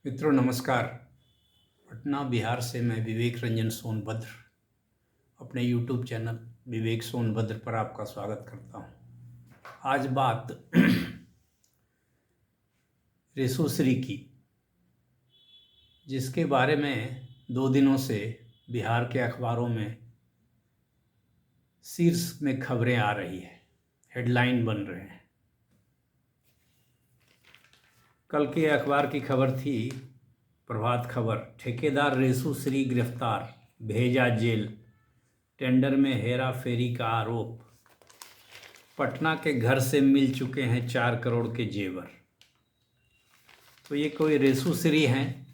मित्रों नमस्कार। पटना बिहार से मैं विवेक रंजन सोनभद्र अपने यूट्यूब चैनल विवेक सोनभद्र पर आपका स्वागत करता हूं। आज बात रेसूश्री की, जिसके बारे में 2 दिनों से बिहार के अखबारों में शीर्ष में खबरें आ रही है, हेडलाइन बन रहे हैं। कल के अखबार की खबर थी प्रभात खबर, ठेकेदार रेसूश्री गिरफ्तार, भेजा जेल, टेंडर में हेरा फेरी का आरोप, पटना के घर से मिल चुके हैं 4 करोड़ के जेवर। तो ये कोई रेसूश्री हैं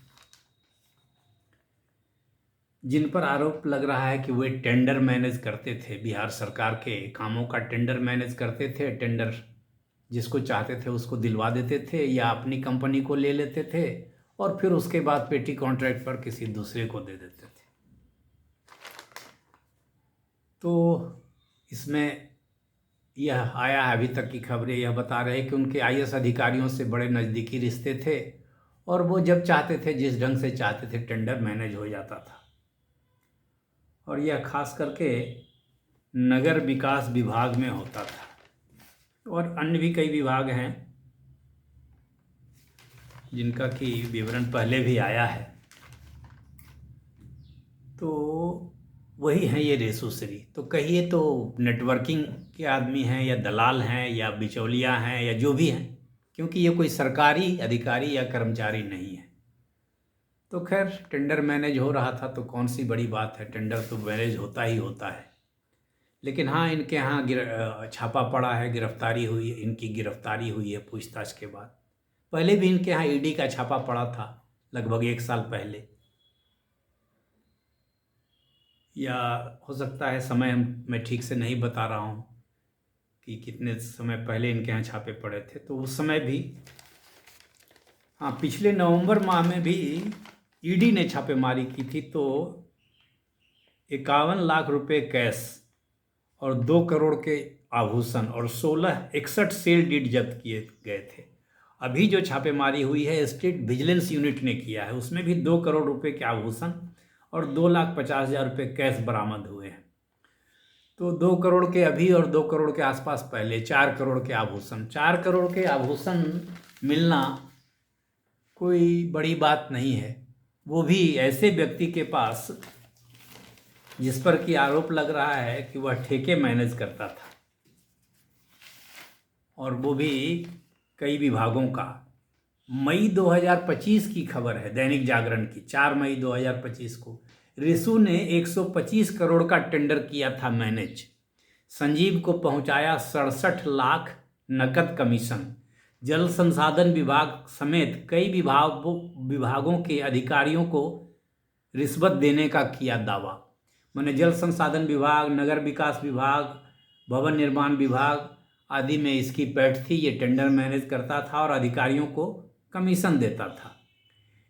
जिन पर आरोप लग रहा है कि वे टेंडर मैनेज करते थे, बिहार सरकार के कामों का टेंडर मैनेज करते थे। टेंडर जिसको चाहते थे उसको दिलवा देते थे या अपनी कंपनी को ले लेते थे और फिर उसके बाद पेटी कॉन्ट्रैक्ट पर किसी दूसरे को दे देते थे। तो इसमें यह आया है, अभी तक की खबरें यह बता रहे हैं कि उनके आईएएस अधिकारियों से बड़े नज़दीकी रिश्ते थे और वो जब चाहते थे, जिस ढंग से चाहते थे, टेंडर मैनेज हो जाता था। और यह खास करके नगर विकास विभाग में होता था और अन्य भी कई विभाग हैं जिनका कि विवरण पहले भी आया है। तो वही हैं ये रेसूश्री। तो कहिए तो नेटवर्किंग के आदमी हैं या दलाल हैं या बिचौलिया हैं या जो भी हैं, क्योंकि ये कोई सरकारी अधिकारी या कर्मचारी नहीं है। तो खैर, टेंडर मैनेज हो रहा था तो कौन सी बड़ी बात है, टेंडर तो मैनेज होता ही होता है। लेकिन हाँ, इनके यहाँ छापा पड़ा है, गिरफ्तारी हुई, इनकी गिरफ्तारी हुई है पूछताछ के बाद। पहले भी इनके यहाँ ईडी का छापा पड़ा था लगभग 1 साल पहले, या हो सकता है समय मैं ठीक से नहीं बता रहा हूँ कि कितने समय पहले इनके यहाँ छापे पड़े थे। तो उस समय भी, हाँ, पिछले नवंबर माह में भी ईडी ने छापेमारी की थी। तो 51 लाख रुपए कैश और 2 करोड़ के आभूषण और 61 सेल डीड जब्त किए गए थे। अभी जो छापेमारी हुई है स्टेट विजिलेंस यूनिट ने किया है, उसमें भी 2 करोड़ रुपए के आभूषण और 2,50,000 रुपये कैश बरामद हुए हैं। तो 2 करोड़ के अभी और 2 करोड़ के आसपास पहले 4 करोड़ के आभूषण। 4 करोड़ के आभूषण मिलना कोई बड़ी बात नहीं है, वो भी ऐसे व्यक्ति के पास जिस पर कि आरोप लग रहा है कि वह ठेके मैनेज करता था, और वो भी कई विभागों का। मई 2025 की खबर है दैनिक जागरण की, 4 मई 2025 को रेसू ने 125 करोड़ का टेंडर किया था मैनेज। संजीव को पहुंचाया 67 लाख नकद कमीशन। जल संसाधन विभाग समेत कई विभागों के अधिकारियों को रिश्वत देने का किया दावा। मैंने जल संसाधन विभाग, नगर विकास विभाग, भवन निर्माण विभाग आदि में इसकी पैठ थी। ये टेंडर मैनेज करता था और अधिकारियों को कमीशन देता था।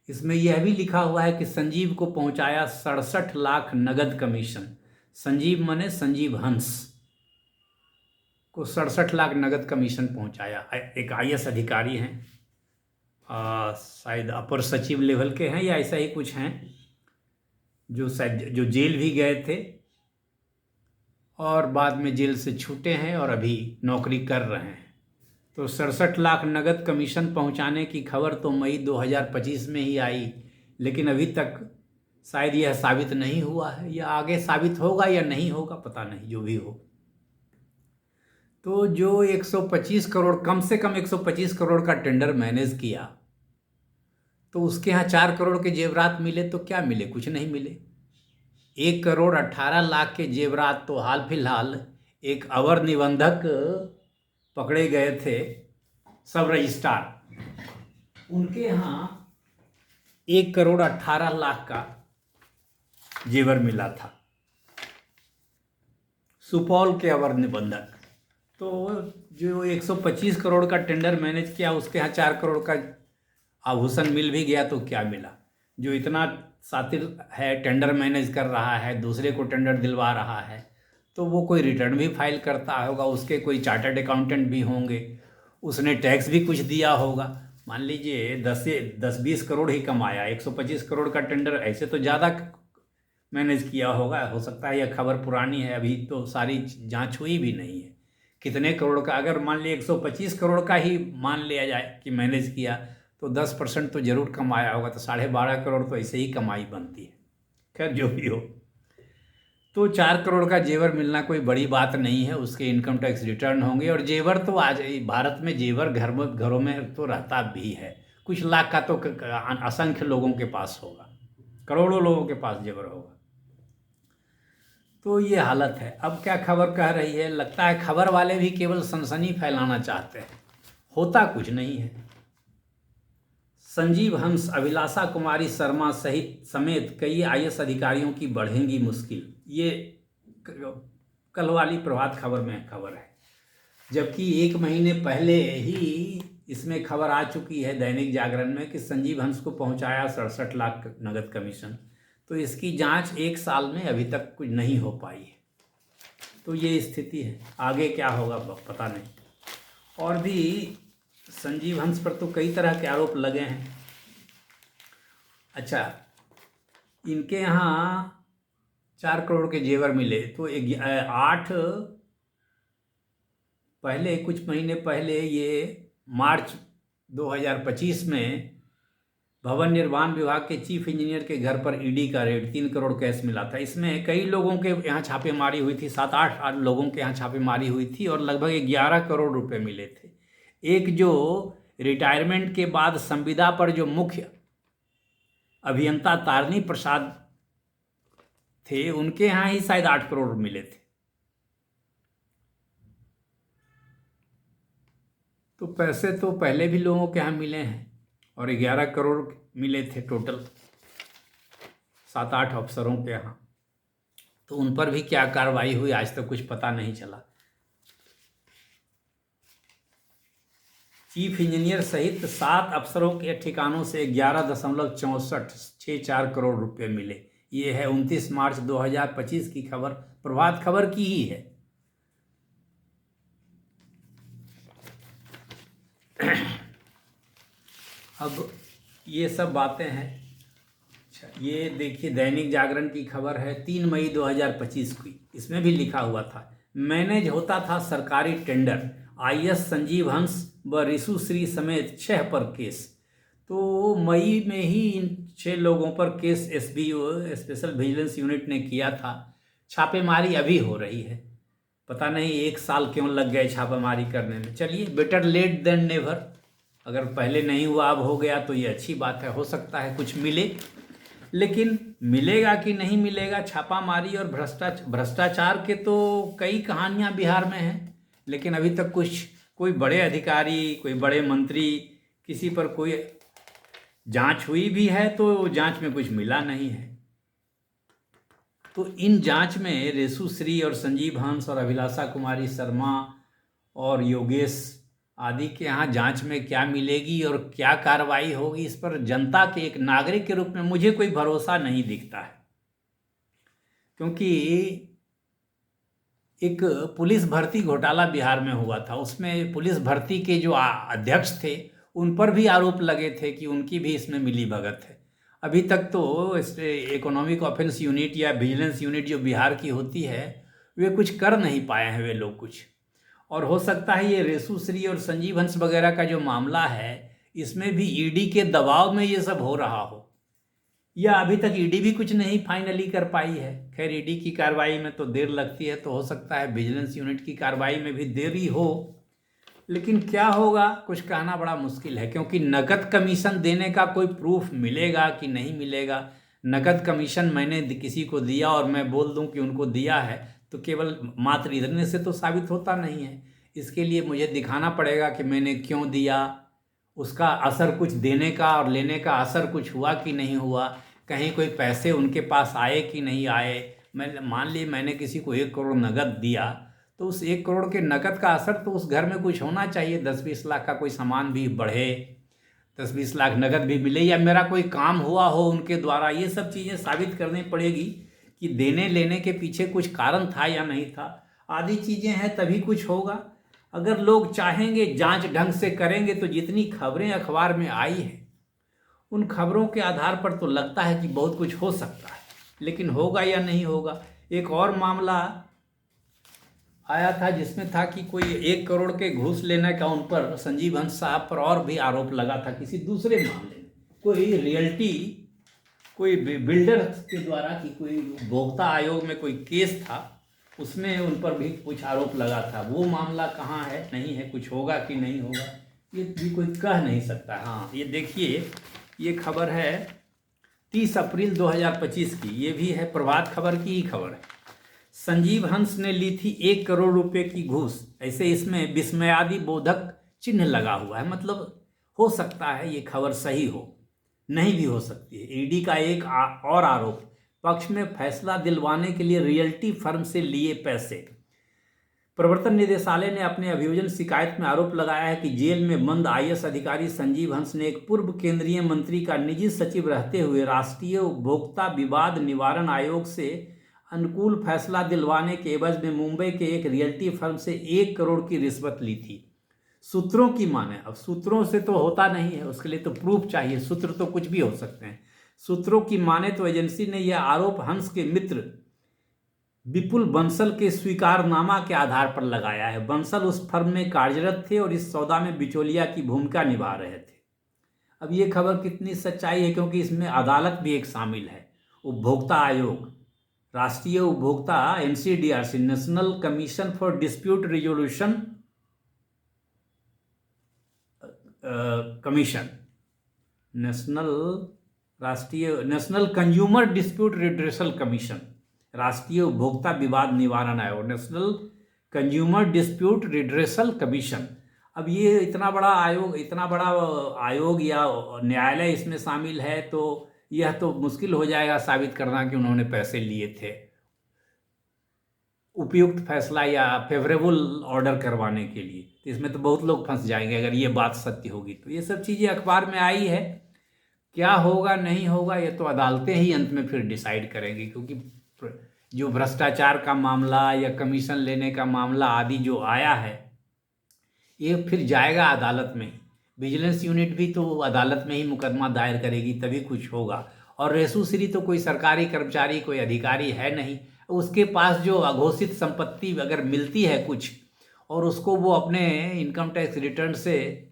इसमें यह भी लिखा हुआ है कि संजीव को पहुंचाया 67 लाख नगद कमीशन। संजीव माने संजीव हंस को 67 लाख नगद कमीशन पहुंचाया। एक आईएएस अधिकारी हैं, शायद अपर सचिव लेवल के हैं या ऐसा ही कुछ हैं, जो जेल भी गए थे और बाद में जेल से छूटे हैं और अभी नौकरी कर रहे हैं। तो 67 लाख नगद कमीशन पहुंचाने की खबर तो मई 2025 में ही आई, लेकिन अभी तक शायद यह साबित नहीं हुआ है, या आगे साबित होगा या नहीं होगा, पता नहीं। जो भी हो, तो जो 125 करोड़, कम से कम 125 करोड़ का टेंडर मैनेज किया, तो उसके यहाँ 4 करोड़ के जेवरात मिले तो क्या मिले? कुछ नहीं मिले। 1 करोड़ 18 लाख के जेवरात तो हाल फिलहाल एक अवर निबंधक पकड़े गए थे, सब रजिस्ट्रार, उनके यहाँ 1 करोड़ 18 लाख का जेवर मिला था, सुपौल के अवर निबंधक। तो जो 125 करोड़ का टेंडर मैनेज किया, उसके यहाँ 4 करोड़ का आभूषण मिल भी गया तो क्या मिला? जो इतना शातिर है, टेंडर मैनेज कर रहा है, दूसरे को टेंडर दिलवा रहा है, तो वो कोई रिटर्न भी फाइल करता होगा, उसके कोई चार्टर्ड अकाउंटेंट भी होंगे, उसने टैक्स भी कुछ दिया होगा। मान लीजिए 10-20 करोड़ ही कमाया, 125 करोड़ का टेंडर, ऐसे तो ज़्यादा मैनेज किया होगा। हो सकता है यह खबर पुरानी है, अभी तो सारी जांच हुई भी नहीं है कितने करोड़ का। अगर मान लिया 125 करोड़ का ही मान लिया जाए कि मैनेज किया, तो 10% तो जरूर कमाया होगा, तो 12.5 करोड़ तो ऐसे ही कमाई बनती है। खैर जो भी हो, तो 4 करोड़ का जेवर मिलना कोई बड़ी बात नहीं है, उसके इनकम टैक्स रिटर्न होंगे। और जेवर तो आज भारत में जेवर घरों में तो रहता भी है, कुछ लाख का तो असंख्य लोगों के पास होगा, करोड़ों लोगों के पास जेवर होगा। तो ये हालत है। अब क्या खबर कह रही है, लगता है खबर वाले भी केवल सनसनी फैलाना चाहते हैं, होता कुछ नहीं है। संजीव हंस, अभिलाषा कुमारी शर्मा समेत कई आईएएस अधिकारियों की बढ़ेंगी मुश्किल, ये कल वाली प्रभात खबर में खबर है। जबकि 1 महीने पहले ही इसमें खबर आ चुकी है दैनिक जागरण में कि संजीव हंस को पहुंचाया 67 लाख नगद कमीशन। तो इसकी जांच 1 साल में अभी तक कुछ नहीं हो पाई है। तो ये स्थिति है, आगे क्या होगा पता नहीं। और भी संजीव हंस पर तो कई तरह के आरोप लगे हैं। अच्छा, इनके यहाँ 4 करोड़ के जेवर मिले, तो 8 पहले, कुछ महीने पहले, ये मार्च 2025 में भवन निर्माण विभाग के चीफ इंजीनियर के घर पर ईडी का रेड, 3 करोड़ कैश मिला था। इसमें कई लोगों के यहाँ छापेमारी हुई थी, 7-8 लोगों के यहाँ छापेमारी हुई थी और लगभग 11 करोड़ रुपए मिले थे। एक जो रिटायरमेंट के बाद संविदा पर जो मुख्य अभियंता तारणी प्रसाद थे, उनके यहाँ ही शायद 8 करोड़ मिले थे। तो पैसे तो पहले भी लोगों के यहाँ मिले हैं और 11 करोड़ मिले थे टोटल 7-8 अफसरों के यहाँ। तो उन पर भी क्या कार्रवाई हुई आज तक कुछ पता नहीं चला। चीफ इंजीनियर सहित 7 अफसरों के ठिकानों से 11.6464 करोड़ रुपए मिले। ये है 29 मार्च 2025 की खबर, प्रभात खबर की ही है। अब ये सब बातें हैं। अच्छा, ये देखिए दैनिक जागरण की खबर है 3 मई 2025 की। इसमें भी लिखा हुआ था, मैनेज होता था सरकारी टेंडर, आईएएस संजीव हंस व रिशु श्री समेत 6 पर केस। तो मई में ही इन 6 लोगों पर case SBO special vigilance unit ने किया था। छापेमारी अभी हो रही है, पता नहीं 1 साल क्यों लग गए छापेमारी करने में। चलिए, बेटर लेट देन नेवर। अगर पहले नहीं हुआ अब हो गया तो ये अच्छी बात है, हो सकता है कुछ मिले। लेकिन मिलेगा कि नहीं मिलेगा, छापामारी और भ्रष्टाचार के तो कई कहानियां बिहार में हैं, लेकिन अभी तक कोई बड़े अधिकारी, कोई बड़े मंत्री, किसी पर कोई जांच हुई भी है तो जांच में कुछ मिला नहीं है। तो इन जांच में रेशु श्री और संजीव हंस और अभिलाषा कुमारी शर्मा और योगेश आदि के यहाँ जांच में क्या मिलेगी और क्या कार्रवाई होगी, इस पर जनता के एक नागरिक के रूप में मुझे कोई भरोसा नहीं दिखता है। क्योंकि एक पुलिस भर्ती घोटाला बिहार में हुआ था, उसमें पुलिस भर्ती के जो अध्यक्ष थे उन पर भी आरोप लगे थे कि उनकी भी इसमें मिली भगत है। अभी तक तो इकोनॉमिक ऑफेंस यूनिट या विजिलेंस यूनिट जो बिहार की होती है, वे कुछ कर नहीं पाए हैं वे लोग कुछ। और हो सकता है ये रेशु श्री और संजीव हंस वगैरह का जो मामला है, इसमें भी ईडी के दबाव में ये सब हो रहा हो, या अभी तक ईडी भी कुछ नहीं फाइनली कर पाई है। खैर, ईडी की कार्रवाई में तो देर लगती है, तो हो सकता है विजिलेंस यूनिट की कार्रवाई में भी देरी हो। लेकिन क्या होगा कुछ कहना बड़ा मुश्किल है, क्योंकि नकद कमीशन देने का कोई प्रूफ मिलेगा कि नहीं मिलेगा। नकद कमीशन मैंने किसी को दिया और मैं बोल दूं कि उनको दिया है, तो केवल मात्र इतने से तो साबित होता नहीं है। इसके लिए मुझे दिखाना पड़ेगा कि मैंने क्यों दिया, उसका असर कुछ देने का और लेने का असर कुछ हुआ कि नहीं हुआ, कहीं कोई पैसे उनके पास आए कि नहीं आए। मान ली मैंने किसी को 1 करोड़ नगद दिया, तो उस 1 करोड़ के नकद का असर तो उस घर में कुछ होना चाहिए। 10-20 लाख का कोई सामान भी बढ़े, 10-20 लाख नगद भी मिले, या मेरा कोई काम हुआ हो उनके द्वारा। ये सब चीज़ें साबित करनी पड़ेगी कि देने लेने के पीछे कुछ कारण था या नहीं था, आदि चीज़ें हैं, तभी कुछ होगा। अगर लोग चाहेंगे, जांच ढंग से करेंगे, तो जितनी खबरें अखबार में आई हैं उन खबरों के आधार पर तो लगता है कि बहुत कुछ हो सकता है, लेकिन होगा या नहीं होगा। एक और मामला आया था जिसमें था कि कोई 1 करोड़ के घूस लेने का उन पर, संजीव हंस साहब पर और भी आरोप लगा था किसी दूसरे मामले में। कोई रियल्टी, कोई बिल्डर के द्वारा कि कोई उपभोक्ता आयोग में कोई केस था, उसमें उन पर भी कुछ आरोप लगा था। वो मामला कहाँ है, नहीं है, कुछ होगा कि नहीं होगा ये भी कोई कह नहीं सकता। हाँ, ये देखिए, ये खबर है 30 अप्रैल 2025 की, ये भी है प्रभात खबर की ही खबर है। संजीव हंस ने ली थी 1 करोड़ रुपए की घूस, ऐसे इसमें विस्मयादि बोधक चिन्ह लगा हुआ है। मतलब हो सकता है ये खबर सही हो, नहीं भी हो सकती है। ईडी का एक और आरोप, पक्ष में फैसला दिलवाने के लिए रियल्टी फर्म से लिए पैसे। प्रवर्तन निदेशालय ने अपने अभियोजन शिकायत में आरोप लगाया है कि जेल में बंद आईएएस अधिकारी संजीव हंस ने एक पूर्व केंद्रीय मंत्री का निजी सचिव रहते हुए राष्ट्रीय उपभोक्ता विवाद निवारण आयोग से अनुकूल फैसला दिलवाने के एवज में मुंबई के एक रियल्टी फर्म से 1 करोड़ की रिश्वत ली थी। सूत्रों की माने, अब सूत्रों से तो होता नहीं है, उसके लिए तो प्रूफ चाहिए। सूत्र तो कुछ भी हो सकते हैं। सूत्रों की माने तो एजेंसी ने यह आरोप हंस के मित्र विपुल बंसल के स्वीकारनामा के आधार पर लगाया है। बंसल उस फर्म में कार्यरत थे और इस सौदा में बिचौलिया की भूमिका निभा रहे थे। अब ये खबर कितनी सच्चाई है, क्योंकि इसमें अदालत भी एक शामिल है, उपभोक्ता आयोग, राष्ट्रीय उपभोक्ता NCDRC, national commission for dispute resolution commission, national consumer dispute redressal commission, राष्ट्रीय उपभोक्ता विवाद निवारण आयोग, national consumer dispute redressal commission. अब ये इतना बड़ा आयोग या न्यायालय इसमें शामिल है, तो यह तो मुश्किल हो जाएगा साबित करना कि उन्होंने पैसे लिए थे उपयुक्त फैसला या फेवरेबल ऑर्डर करवाने के लिए। तो इसमें तो बहुत लोग फंस जाएंगे अगर ये बात सत्य होगी तो। ये सब चीज़ें अखबार में आई है, क्या होगा नहीं होगा ये तो अदालतें ही अंत में फिर डिसाइड करेंगी, क्योंकि जो भ्रष्टाचार का मामला या कमीशन लेने का मामला आदि जो आया है ये फिर जाएगा अदालत में ही। विजिलेंस यूनिट भी तो अदालत में ही मुकदमा दायर करेगी, तभी कुछ होगा। और रेसू श्री तो कोई सरकारी कर्मचारी, कोई अधिकारी है नहीं, उसके पास जो अघोषित संपत्ति अगर मिलती है कुछ और उसको वो अपने इनकम टैक्स रिटर्न से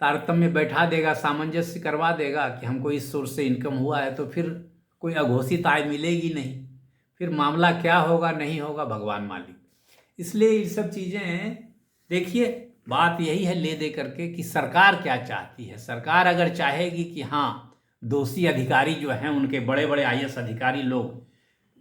तारतम्य बैठा देगा, सामंजस्य करवा देगा कि हमको इस सोर्स से इनकम हुआ है, तो फिर कोई अघोषित आय मिलेगी नहीं। फिर मामला क्या होगा नहीं होगा भगवान मालिक। इसलिए ये सब चीज़ें देखिए, बात यही है ले दे करके कि सरकार क्या चाहती है। सरकार अगर चाहेगी कि हाँ दोषी अधिकारी जो हैं, उनके बड़े बड़े आईएएस अधिकारी लोग,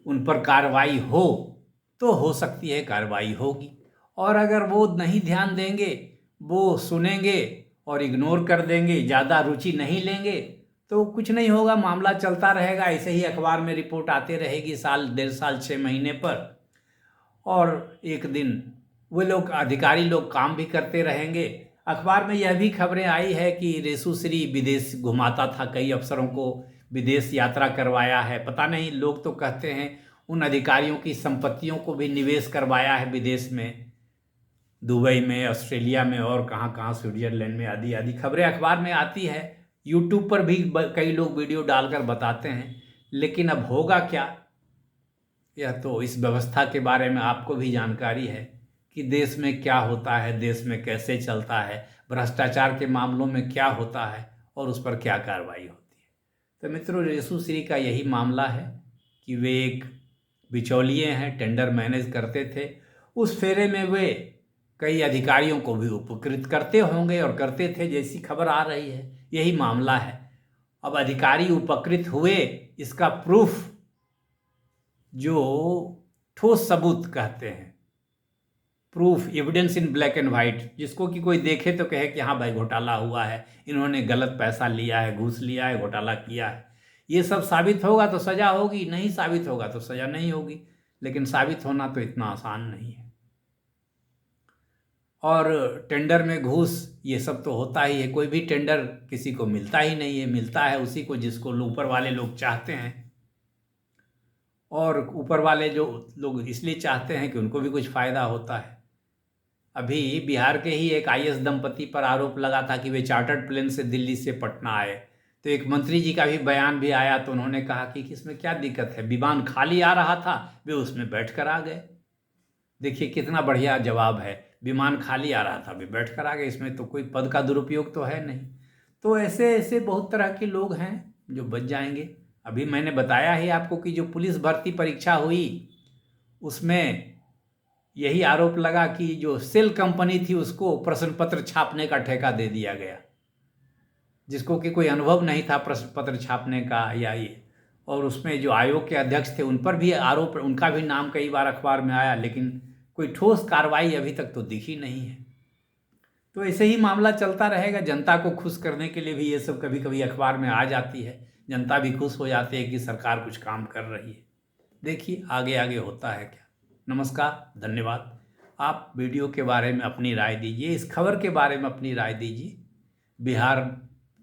उन पर कार्रवाई हो, तो हो सकती है कार्रवाई होगी। और अगर वो नहीं ध्यान देंगे, वो सुनेंगे और इग्नोर कर देंगे, ज़्यादा रुचि नहीं लेंगे, तो कुछ नहीं होगा, मामला चलता रहेगा। ऐसे ही अखबार में रिपोर्ट आते रहेगी साल, 1.5 साल, 6 महीने पर, और एक दिन वो लोग अधिकारी लोग काम भी करते रहेंगे। अखबार में यह भी खबरें आई है कि रेसू श्री विदेश घुमाता था, कई अफसरों को विदेश यात्रा करवाया है। पता नहीं, लोग तो कहते हैं उन अधिकारियों की संपत्तियों को भी निवेश करवाया है विदेश में, दुबई में, ऑस्ट्रेलिया में और कहाँ कहाँ, स्विट्जरलैंड में, आदि आदि खबरें अखबार में आती है। यूट्यूब पर भी कई लोग वीडियो डालकर बताते हैं। लेकिन अब होगा क्या, यह तो इस व्यवस्था के बारे में आपको भी जानकारी है कि देश में क्या होता है, देश में कैसे चलता है, भ्रष्टाचार के मामलों में क्या होता है और उस पर क्या कार्रवाई होती है। तो मित्रों, रेसू श्री का यही मामला है कि वे एक बिचौलिए हैं, टेंडर मैनेज करते थे। उस फेरे में वे कई अधिकारियों को भी उपकृत करते होंगे और करते थे, जैसी खबर आ रही है यही मामला है। अब अधिकारी उपकृत हुए, इसका प्रूफ, जो ठोस सबूत कहते हैं, proof, evidence in black and white, जिसको कि कोई देखे तो कहे कि हाँ भाई घोटाला हुआ है, इन्होंने गलत पैसा लिया है, घूस लिया है, घोटाला किया है, ये सब साबित होगा तो सजा होगी, नहीं साबित होगा तो सजा नहीं होगी। लेकिन साबित होना तो इतना आसान नहीं है। और टेंडर में घूस, ये सब तो होता ही है। कोई भी टेंडर किसी को मिलता ही नहीं है, मिलता है उसी को जिसको ऊपर वाले लोग चाहते हैं। और ऊपर वाले जो लोग इसलिए चाहते हैं कि उनको भी कुछ फ़ायदा होता है। अभी बिहार के ही एक आईएएस दंपति पर आरोप लगा था कि वे चार्टर्ड प्लेन से दिल्ली से पटना आए, तो एक मंत्री जी का भी बयान भी आया, तो उन्होंने कहा कि इसमें क्या दिक्कत है, विमान खाली आ रहा था, वे उसमें बैठ कर आ गए। देखिए कितना बढ़िया जवाब है, विमान खाली आ रहा था, वे बैठ कर आ गए, इसमें तो कोई पद का दुरुपयोग तो है नहीं। तो ऐसे ऐसे बहुत तरह के लोग हैं जो बच जाएंगे। अभी मैंने बताया ही आपको कि जो पुलिस भर्ती परीक्षा हुई उसमें यही आरोप लगा कि जो सेल कंपनी थी उसको प्रश्न पत्र छापने का ठेका दे दिया गया, जिसको कि कोई अनुभव नहीं था प्रश्न पत्र छापने का या ये। और उसमें जो आयोग के अध्यक्ष थे उन पर भी आरोप, उनका भी नाम कई बार अखबार में आया, लेकिन कोई ठोस कार्रवाई अभी तक तो दिखी नहीं है। तो ऐसे ही मामला चलता रहेगा। जनता को खुश करने के लिए भी ये सब कभी कभी अखबार में आ जाती है, जनता भी खुश हो जाती है कि सरकार कुछ काम कर रही है। देखिए आगे आगे होता है क्या। नमस्कार, धन्यवाद। आप वीडियो के बारे में अपनी राय दीजिए, इस खबर के बारे में अपनी राय दीजिए। बिहार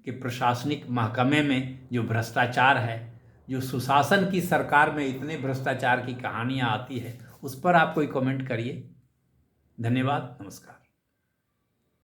के प्रशासनिक महकमे में जो भ्रष्टाचार है, जो सुशासन की सरकार में इतने भ्रष्टाचार की कहानियां आती है, उस पर आप कोई कमेंट करिए। धन्यवाद, नमस्कार।